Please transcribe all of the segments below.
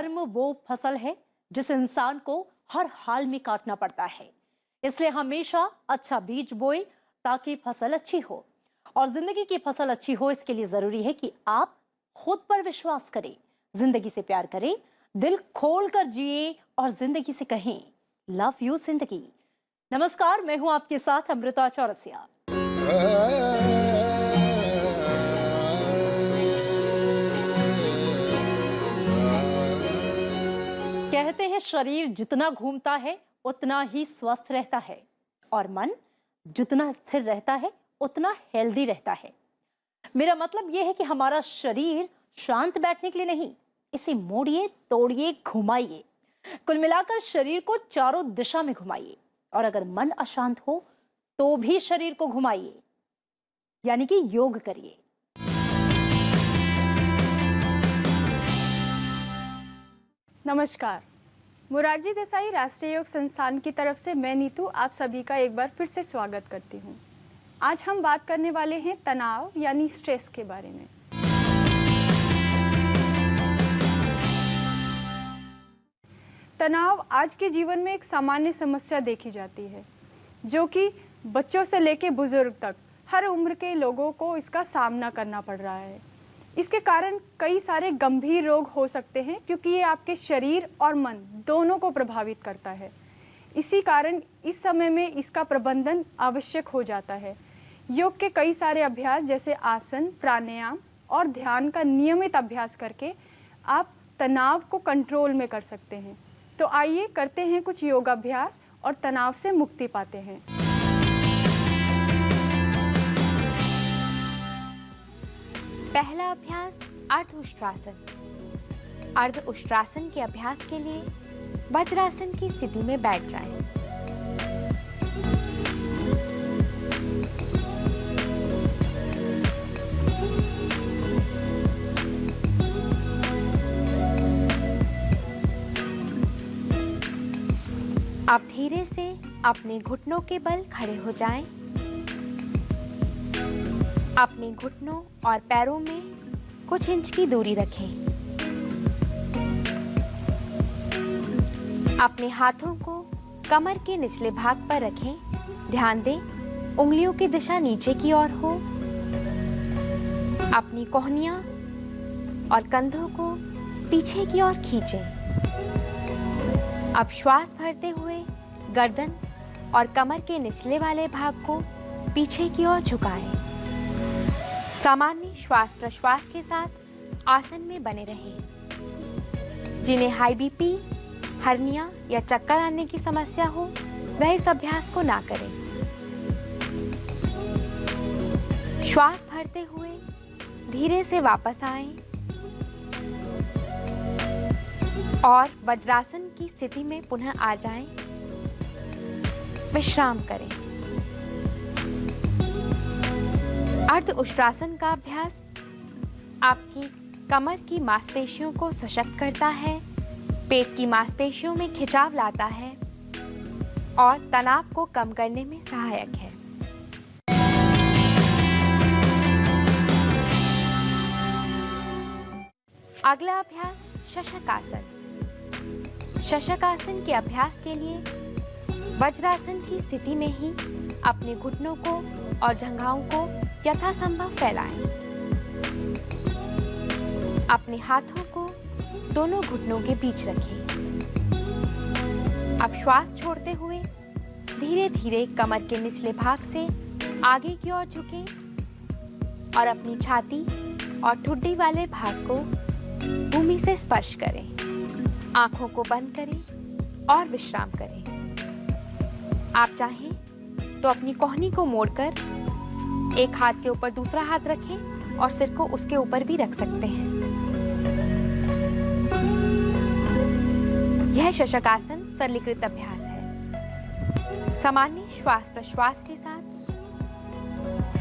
कर्म वो फसल है जिस इंसान को हर हाल में काटना पड़ता है। इसलिए हमेशा अच्छा बीज बोए ताकि फसल अच्छी हो। और जिंदगी की फसल अच्छी हो इसके लिए जरूरी है कि आप खुद पर विश्वास करें, जिंदगी से प्यार करें, दिल खोल कर जिए और जिंदगी से कहें लव यू जिंदगी। नमस्कार, मैं हूं आपके साथ अमृता चौरसिया। कहते हैं शरीर जितना घूमता है उतना ही स्वस्थ रहता है और मन जितना स्थिर रहता है उतना हेल्दी रहता है। मेरा मतलब यह है कि हमारा शरीर शांत बैठने के लिए नहीं, इसे मोड़िए, तोड़िए, घुमाइए, कुल मिलाकर शरीर को चारों दिशा में घुमाइए। और अगर मन अशांत हो तो भी शरीर को घुमाइए, यानी कि योग करिए। नमस्कार, मोरारजी देसाई राष्ट्रीय योग संस्थान की तरफ से मैं नीतू आप सभी का एक बार फिर से स्वागत करती हूँ। आज हम बात करने वाले हैं तनाव यानी स्ट्रेस के बारे में। तनाव आज के जीवन में एक सामान्य समस्या देखी जाती है, जो कि बच्चों से लेकर बुजुर्ग तक हर उम्र के लोगों को इसका सामना करना पड़ रहा है। इसके कारण कई सारे गंभीर रोग हो सकते हैं, क्योंकि ये आपके शरीर और मन दोनों को प्रभावित करता है। इसी कारण इस समय में इसका प्रबंधन आवश्यक हो जाता है। योग के कई सारे अभ्यास जैसे आसन, प्राणायाम और ध्यान का नियमित अभ्यास करके आप तनाव को कंट्रोल में कर सकते हैं। तो आइए करते हैं कुछ योगाभ्यास और तनाव से मुक्ति पाते हैं। पहला अभ्यास अर्ध उष्ट्रासन। अर्ध उष्ट्रासन के अभ्यास के लिए वज्रासन की स्थिति में बैठ जाएं। अब धीरे से अपने घुटनों के बल खड़े हो जाएं। अपने घुटनों और पैरों में कुछ इंच की दूरी रखें। अपने हाथों को कमर के निचले भाग पर रखें। ध्यान दें, उंगलियों की दिशा नीचे की ओर हो। अपनी कोहनियां और कंधों को पीछे की ओर खींचें। अब श्वास भरते हुए गर्दन और कमर के निचले वाले भाग को पीछे की ओर झुकाएं। सामान्य श्वास प्रश्वास के साथ आसन में बने रहें। जिन्हें हाई बीपी, हर्निया या चक्कर आने की समस्या हो वह इस अभ्यास को ना करें। श्वास भरते हुए धीरे से वापस आएं और वज्रासन की स्थिति में पुनः आ जाएं। विश्राम करें। अर्ध उष्ट्रासन का अभ्यास आपकी कमर की मांसपेशियों को सशक्त करता है, पेट की मांसपेशियों में खिंचाव लाता है और तनाव को कम करने में सहायक है। अगला अभ्यास शशकासन। शशकासन के अभ्यास के लिए वज्रासन की स्थिति में ही अपने घुटनों को और जंघाओं को यथासंभव फैलाएं। अपने हाथों को दोनों घुटनों के बीच रखें। अब श्वास छोड़ते हुए धीरे धीरे कमर के निचले भाग से आगे की ओर झुकें और अपनी छाती और ठुड्डी वाले भाग को भूमि से स्पर्श करें। आंखों को बंद करें और विश्राम करें। आप चाहें तो अपनी कोहनी को मोड़कर एक हाथ के ऊपर दूसरा हाथ रखें और सिर को उसके ऊपर भी रख सकते हैं। यह शशकासन सरलीकृत अभ्यास है। सामान्य श्वास प्रश्वास के साथ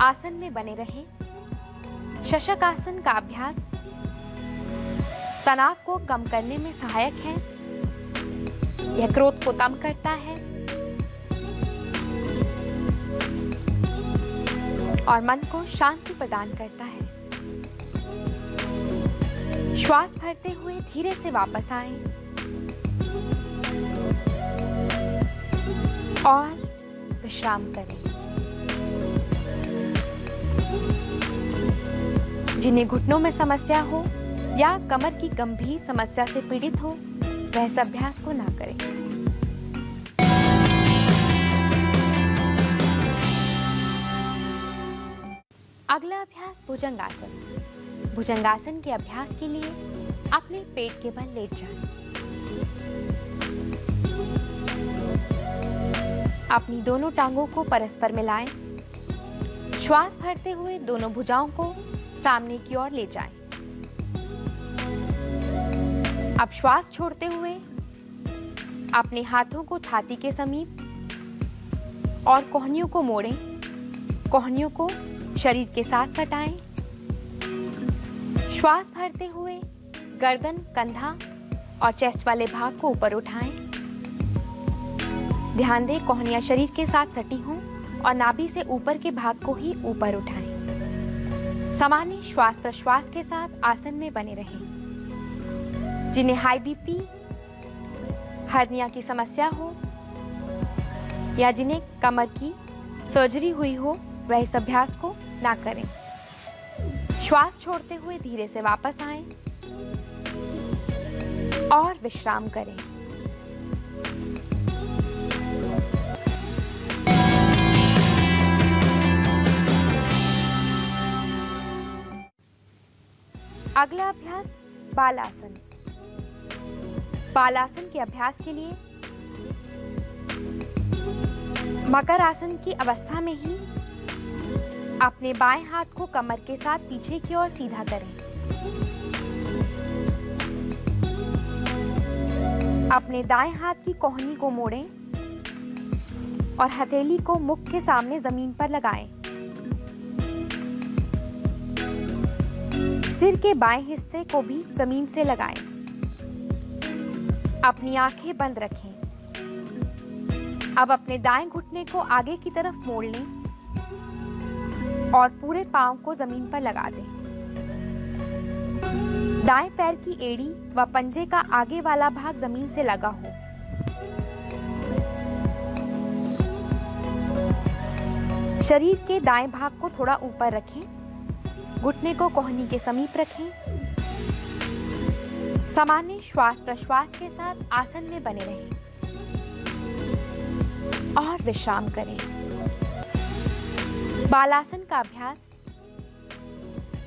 आसन में बने रहें। शशकासन का अभ्यास तनाव को कम करने में सहायक है। यह क्रोध को कम करता है और मन को शांति प्रदान करता है। श्वास भरते हुए धीरे से वापस आएं और विश्राम करें। जिन्हें घुटनों में समस्या हो या कमर की गंभीर समस्या से पीड़ित हो, वह इस अभ्यास को ना करें। अगला अभ्यास भुजंगासन। भुजंगासन के अभ्यास के लिए अपने पेट के बल लेट जाएं। अपनी दोनों टांगों को परस्पर मिलाएं। श्वास भरते हुए दोनों भुजाओं को सामने की ओर ले जाएं। अब श्वास छोड़ते हुए अपने हाथों को छाती के समीप और कोहनियों को मोड़ें। कोहनियों को शरीर के साथ सटाएं। श्वास भरते हुए गर्दन, कंधा और चेस्ट वाले भाग को ऊपर उठाएं। ध्यान दें कोहनियां शरीर के साथ सटी हों और नाभि से ऊपर के भाग को ही ऊपर उठाएं। सामान्य श्वास प्रश्वास के साथ आसन में बने रहें। जिन्हें हाई बीपी, हर्निया की समस्या हो या जिन्हें कमर की सर्जरी हुई हो, वह इस अभ्यास को ना करें। श्वास छोड़ते हुए धीरे से वापस आएं और विश्राम करें। अगला अभ्यास बालासन। बालासन के अभ्यास के लिए मकर आसन की अवस्था में ही अपने बाएं हाथ को कमर के साथ पीछे की ओर सीधा करें। अपने दाएं हाथ की कोहनी को मोड़ें और हथेली को मुख के सामने जमीन पर लगाएं। सिर के बाएं हिस्से को भी जमीन से लगाएं। अपनी आंखें बंद रखें। अब अपने दाएं घुटने को आगे की तरफ मोड़ लें और पूरे पांव को जमीन पर लगा दें। दाएं पैर की एड़ी व पंजे का आगे वाला भाग जमीन से लगा हो। शरीर के दाएं भाग को थोड़ा ऊपर रखें। घुटने को कोहनी के समीप रखें। सामान्य श्वास प्रश्वास के साथ आसन में बने रहें और विश्राम करें। बालासन का अभ्यास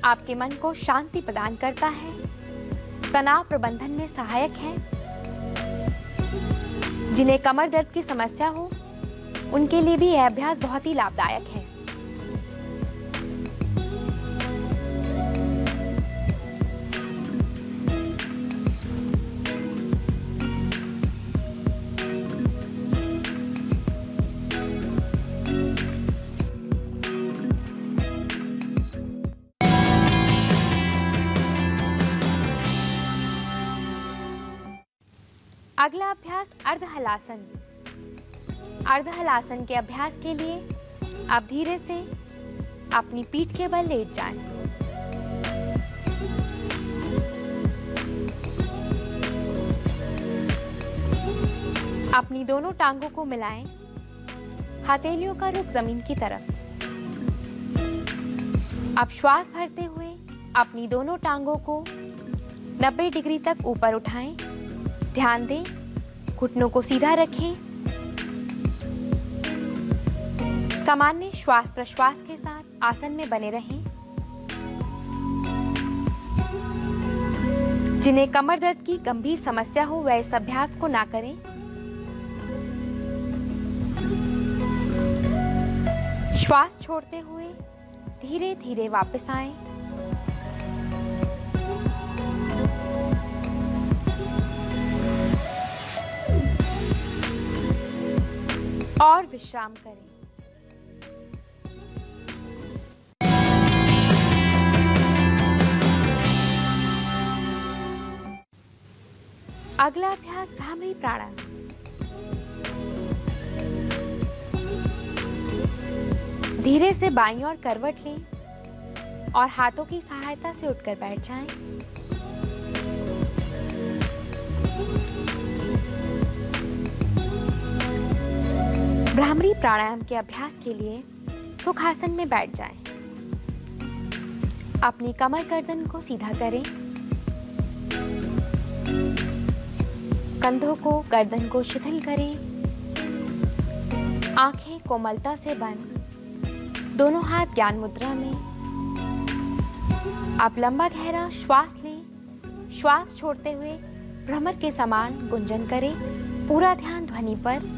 आपके मन को शांति प्रदान करता है, तनाव प्रबंधन में सहायक है। जिन्हें कमर दर्द की समस्या हो, उनके लिए भी यह अभ्यास बहुत ही लाभदायक है। अगला अभ्यास अर्धहलासन। अर्धहलासन के अभ्यास के लिए आप धीरे से अपनी पीठ के बल लेट जाएं। अपनी दोनों टांगों को मिलाएं। हथेलियों का रुख जमीन की तरफ। अब श्वास भरते हुए अपनी दोनों टांगों को 90 डिग्री तक ऊपर उठाएं। ध्यान दें, घुटनों को सीधा रखें। सामान्य श्वास प्रश्वास के साथ आसन में बने रहें। जिन्हें कमर दर्द की गंभीर समस्या हो, वह इस अभ्यास को ना करें। श्वास छोड़ते हुए धीरे धीरे वापस आएं। और विश्राम करें। अगला अभ्यास भ्रामरी प्राणायाम। धीरे से बाईं ओर करवट लें और हाथों की सहायता से उठकर बैठ जाएं। भ्रामरी प्राणायाम के अभ्यास के लिए सुखासन में बैठ जाएं। अपनी कमर गर्दन को सीधा करें। कंधों को गर्दन को शिथिल करें। आंखें कोमलता से बंद, दोनों हाथ ज्ञान मुद्रा में। आप लंबा गहरा श्वास लें। श्वास छोड़ते हुए भ्रमर के समान गुंजन करें। पूरा ध्यान ध्वनि पर।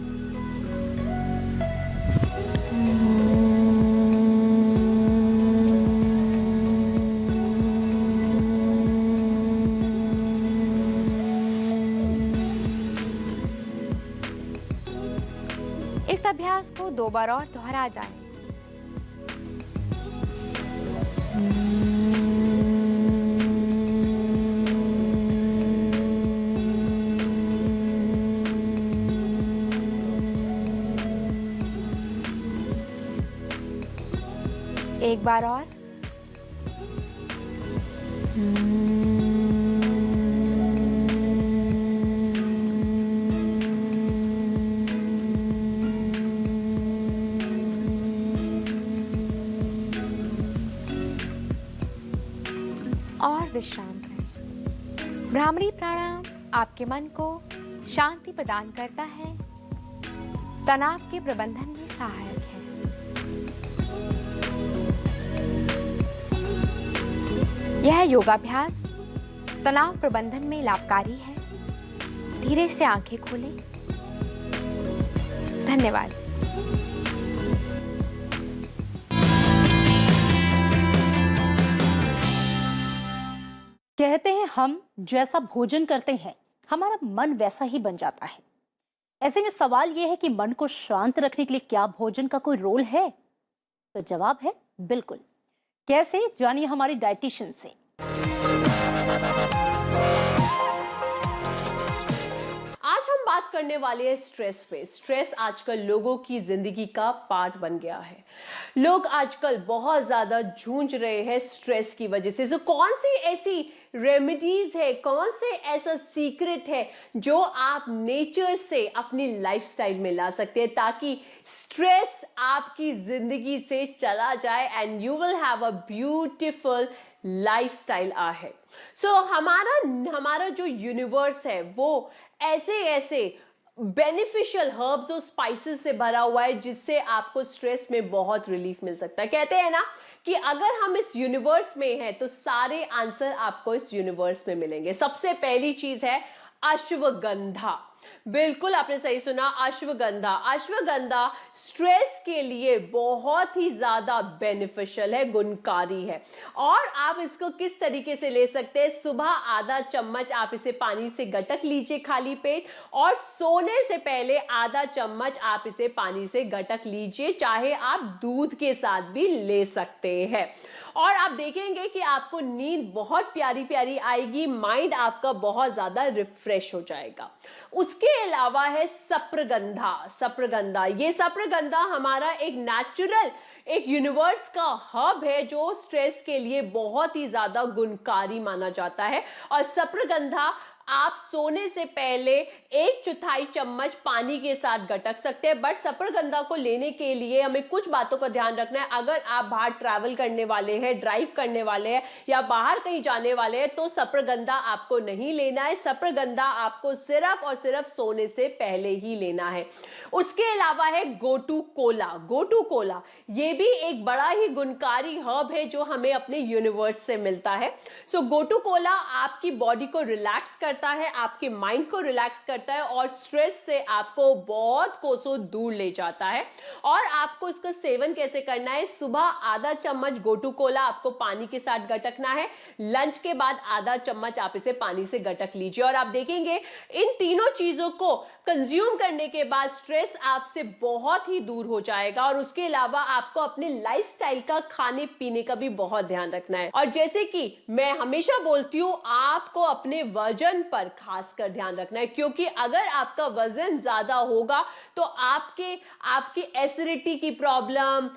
इस अभ्यास को 2 बार और दोहरा जाए। एक बार और। और विश्राम करें। भ्रामरी प्राणायाम आपके मन को शांति प्रदान करता है, तनाव के प्रबंधन में सहायक है। यह योगाभ्यास तनाव प्रबंधन में लाभकारी है। धीरे से आंखें खोलें। धन्यवाद। कहते हैं हम जैसा भोजन करते हैं हमारा मन वैसा ही बन जाता है। ऐसे में सवाल यह है कि मन को शांत रखने के लिए क्या भोजन का कोई रोल है? तो जवाब है बिल्कुल। कैसे, जानिए हमारी डाइटिशियन से। आज हम बात करने वाले हैं स्ट्रेस पे। स्ट्रेस आजकल लोगों की जिंदगी का पार्ट बन गया है। लोग आजकल बहुत ज्यादा जूझ रहे हैं स्ट्रेस की वजह से। तो कौन सी ऐसी रेमेडीज है, कौन से ऐसा सीक्रेट है जो आप नेचर से अपनी लाइफस्टाइल में ला सकते हैं ताकि स्ट्रेस आपकी जिंदगी से चला जाए and you will have a beautiful lifestyle ahead. So हमारा जो यूनिवर्स है वो ऐसे ऐसे बेनिफिशियल हर्ब्स और स्पाइसेस से भरा हुआ है जिससे आपको स्ट्रेस में बहुत रिलीफ मिल सकता है। कहते हैं ना कि अगर हम इस यूनिवर्स में हैं तो सारे आंसर आपको इस यूनिवर्स में मिलेंगे। सबसे पहली चीज है अश्वगंधा। बिल्कुल आपने सही सुना, अश्वगंधा। अश्वगंधा स्ट्रेस के लिए बहुत ही ज्यादा बेनिफिशियल है, गुणकारी है। और आप इसको किस तरीके से ले सकते हैं? सुबह आधा चम्मच आप इसे पानी से गटक लीजिए खाली पेट, और सोने से पहले आधा चम्मच आप इसे पानी से गटक लीजिए, चाहे आप दूध के साथ भी ले सकते हैं। और आप देखेंगे कि आपको नींद बहुत प्यारी प्यारी आएगी, माइंड आपका बहुत ज्यादा रिफ्रेश हो जाएगा। उसके अलावा है सप्रगंधा। सप्रगंधा, ये सप्रगंधा हमारा एक नेचुरल, एक यूनिवर्स का हब है जो स्ट्रेस के लिए बहुत ही ज्यादा गुणकारी माना जाता है। और सप्रगंधा आप सोने से पहले 1/4 चम्मच पानी के साथ गटक सकते हैं। बट सप्रगंधा को लेने के लिए हमें कुछ बातों का ध्यान रखना है। अगर आप बाहर ट्रैवल करने वाले हैं, ड्राइव करने वाले हैं या बाहर कहीं जाने वाले हैं तो सप्रगंधा आपको नहीं लेना है। सप्रगंधा आपको सिर्फ और सिर्फ सोने से पहले ही लेना है। उसके अलावा है गोटू कोला। गोटू कोला ये भी एक बड़ा ही गुणकारी हर्ब है जो हमें अपने यूनिवर्स से मिलता है। सो गोटू कोला आपकी बॉडी को रिलैक्स करता है, आपके माइंड को रिलैक्स करता है और स्ट्रेस से आपको बहुत कोसों दूर ले जाता है। और आपको इसका सेवन कैसे करना है? सुबह आधा चम्मच गोटू कोला आपको पानी के साथ गटकना है। लंच के बाद आधा चम्मच आप इसे पानी से गटक लीजिए और आप देखेंगे इन तीनों चीजों को कंज्यूम करने के बाद स्ट्रेस आपसे बहुत ही दूर हो जाएगा। और उसके अलावा आपको अपने लाइफस्टाइल का, खाने पीने का भी बहुत ध्यान रखना है। और जैसे कि मैं हमेशा बोलती हूं, आपको अपने वजन पर खासकर ध्यान रखना है, क्योंकि अगर आपका वजन ज्यादा होगा तो आपकी एसिडिटी की प्रॉब्लम,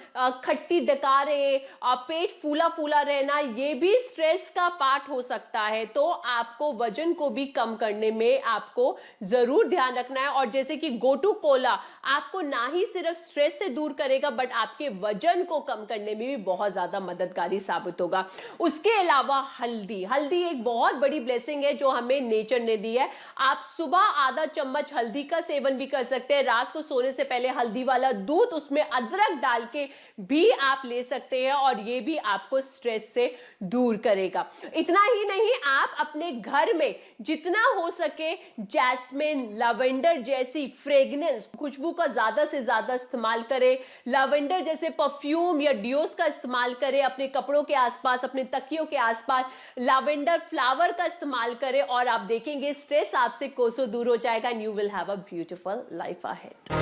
खट्टी डकारें, पेट फूला फूला रहना, ये भी स्ट्रेस का पार्ट हो सकता है। तो आपको वजन को भी कम करने में आपको जरूर ध्यान रखना है। और जैसे कि गोटू कोला आपको ना ही सिर्फ स्ट्रेस से दूर करेगा बट आपके वजन को कम करने में भी बहुत ज्यादा मददगारी साबित होगा। उसके अलावा हल्दी एक बहुत बड़ी ब्लेसिंग है जो हमें नेचर ने दी है। आप सुबह आधा चम्मच हल्दी का सेवन भी कर सकते हैं। रात को सोने से पहले हल्दी वाला दूध, उसमें अदरक डाल के भी आप ले सकते हैं और ये भी आपको स्ट्रेस से दूर करेगा। इतना ही नहीं, आप अपने घर में जितना हो सके जैस्मिन, लवेंडर जैसी फ्रेग्रेंस, खुशबू का ज्यादा से ज्यादा इस्तेमाल करें। लवेंडर जैसे परफ्यूम या डियोस का इस्तेमाल करें अपने कपड़ों के आसपास, अपने तकियों के आसपास लवेंडर फ्लावर का इस्तेमाल करें और आप देखेंगे स्ट्रेस आपसे कोसों दूर हो जाएगा and you will have a beautiful life ahead.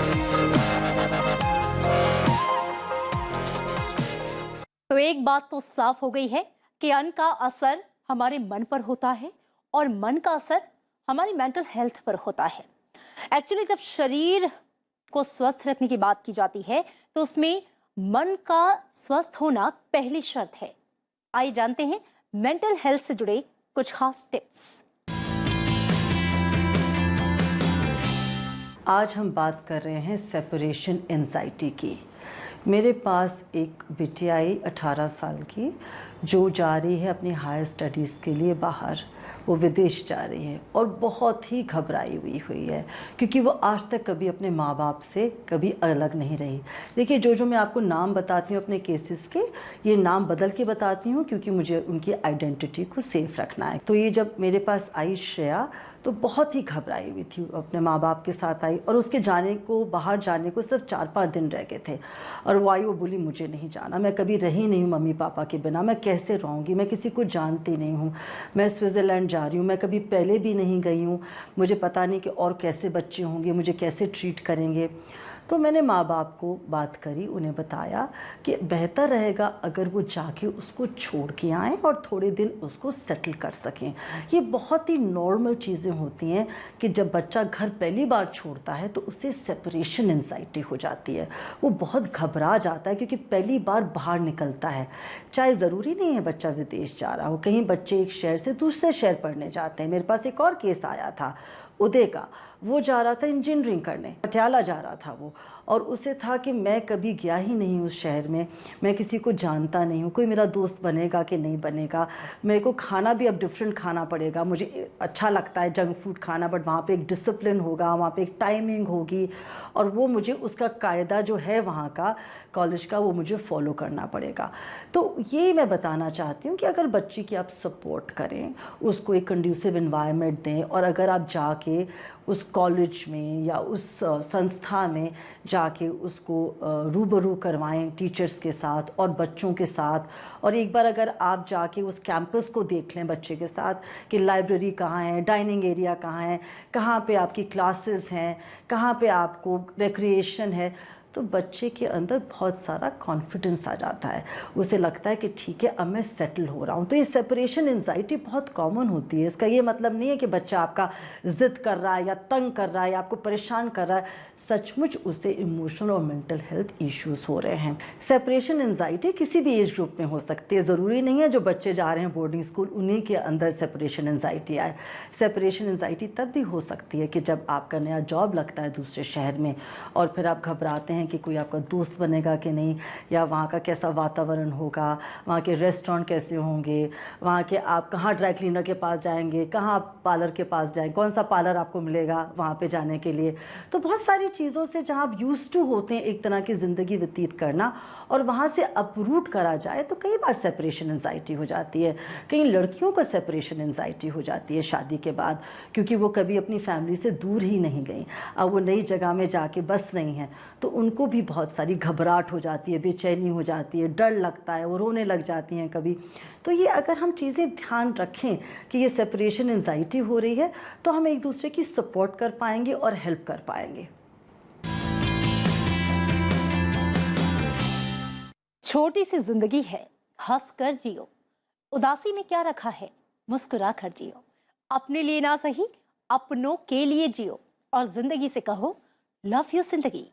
तो एक बात तो साफ हो गई है कि अन्न का असर हमारे मन पर होता है और मन का असर हमारी मेंटल हेल्थ पर होता है। एक्चुअली जब शरीर को स्वस्थ रखने की बात की जाती है तो उसमें मन का स्वस्थ होना पहली शर्त है। आइए जानते हैं मेंटल हेल्थ से जुड़े कुछ खास टिप्स। आज हम बात कर रहे हैं सेपरेशन एंजाइटी की। मेरे पास एक बिटिया आई 18 साल की, जो जा रही है अपनी हायर स्टडीज़ के लिए बाहर, वो विदेश जा रही है और बहुत ही घबराई हुई है क्योंकि वो आज तक कभी अपने माँ बाप से कभी अलग नहीं रही। देखिए, जो मैं आपको नाम बताती हूँ अपने केसेस के, ये नाम बदल के बताती हूँ क्योंकि मुझे उनकी आइडेंटिटी को सेफ रखना है। तो ये जब मेरे पास आई श्रेया, तो बहुत ही घबराई हुई थी। अपने माँ बाप के साथ आई और उसके बाहर जाने को सिर्फ 4-5 दिन रह गए थे और वो बोली मुझे नहीं जाना, मैं कभी रही नहीं हूँ मम्मी पापा के बिना, मैं कैसे रहूँगी, मैं किसी को जानती नहीं हूँ, मैं स्विट्ज़रलैंड जा रही हूँ, मैं कभी पहले भी नहीं गई हूँ, मुझे पता नहीं कि और कैसे बच्चे होंगे, मुझे कैसे ट्रीट करेंगे। तो मैंने माँ बाप को बात करी, उन्हें बताया कि बेहतर रहेगा अगर वो जाके उसको छोड़ के आएँ और थोड़े दिन उसको सेटल कर सकें। ये बहुत ही नॉर्मल चीज़ें होती हैं कि जब बच्चा घर पहली बार छोड़ता है तो उसे सेपरेशन एंजाइटी हो जाती है, वो बहुत घबरा जाता है क्योंकि पहली बार बाहर निकलता है। चाहे ज़रूरी नहीं है बच्चा विदेश जा रहा हो, कहीं बच्चे एक शहर से दूसरे शहर पढ़ने जाते हैं। मेरे पास एक और केस आया था उदय का, वो जा रहा था इंजीनियरिंग करने, पटियाला जा रहा था वो, और उसे था कि मैं कभी गया ही नहीं उस शहर में, मैं किसी को जानता नहीं हूँ, कोई मेरा दोस्त बनेगा कि नहीं बनेगा, मेरे को खाना भी अब डिफरेंट खाना पड़ेगा। मुझे अच्छा लगता है जंक फूड खाना, बट वहाँ पे एक डिसिप्लिन होगा, वहाँ पे एक टाइमिंग होगी और वो मुझे उसका कायदा जो है वहाँ का कॉलेज का, वो मुझे फॉलो करना पड़ेगा। तो ये मैं बताना चाहती हूँ कि अगर बच्ची की आप सपोर्ट करें, उसको एक कंड्यूसिव एनवायरनमेंट दें और अगर आप जाके उस कॉलेज में या उस संस्था में जाके उसको रूबरू करवाएं टीचर्स के साथ और बच्चों के साथ, और एक बार अगर आप जाके उस कैंपस को देख लें बच्चे के साथ कि लाइब्रेरी कहाँ है, डाइनिंग एरिया कहाँ है, कहाँ पे आपकी क्लासेस हैं, कहाँ पे आपको रिक्रिएशन है, तो बच्चे के अंदर बहुत सारा कॉन्फिडेंस आ जाता है। उसे लगता है कि ठीक है अब मैं सेटल हो रहा हूँ। तो ये सेपरेशन एंजाइटी बहुत कॉमन होती है। इसका ये मतलब नहीं है कि बच्चा आपका ज़िद कर रहा है या तंग कर रहा है या आपको परेशान कर रहा है, सचमुच उसे इमोशनल और मेंटल हेल्थ इश्यूज हो रहे हैं। सेपरेशन एंजाइटी किसी भी एज ग्रुप में हो सकती है, ज़रूरी नहीं है जो बच्चे जा रहे हैं बोर्डिंग स्कूल उन्हीं के अंदर सेपरेशन एंजाइटी आए। सेपरेशन एंजाइटी तब भी हो सकती है कि जब आपका नया जॉब लगता है दूसरे शहर में और फिर आप घबराते हैं कि कोई आपका दोस्त बनेगा कि नहीं, या वहाँ का कैसा वातावरण होगा, वहाँ के रेस्टोरेंट कैसे होंगे, वहाँ के आप कहाँ ड्राई क्लीनर के पास जाएंगे, कहाँ पार्लर के पास जाएंगे, कौन सा पार्लर आपको मिलेगा वहाँ पे जाने के लिए। तो बहुत सारी चीज़ों से जहाँ आप यूज्ड टू होते हैं एक तरह की ज़िंदगी व्यतीत करना और वहाँ से अपरूट करा जाए तो कई बार सेपरेशन एंजाइटी हो जाती है। कई लड़कियों को सेपरेशन एंजाइटी हो जाती है शादी के बाद, क्योंकि वो कभी अपनी फैमिली से दूर ही नहीं गई, अब वो नई जगह में जाके बस रही हैं, तो उनको भी बहुत सारी घबराहट हो जाती है, बेचैनी हो जाती है, डर लगता है, वो रोने लग जाती हैं कभी। तो ये अगर हम चीज़ें ध्यान रखें कि ये सेपरेशन एंजाइटी हो रही है तो हम एक दूसरे की सपोर्ट कर पाएंगे और हेल्प कर पाएंगे। छोटी सी जिंदगी है, हंस कर जियो। उदासी में क्या रखा है, मुस्कुरा कर जियो। अपने लिए ना सही, अपनों के लिए जियो और जिंदगी से कहो लव यू जिंदगी।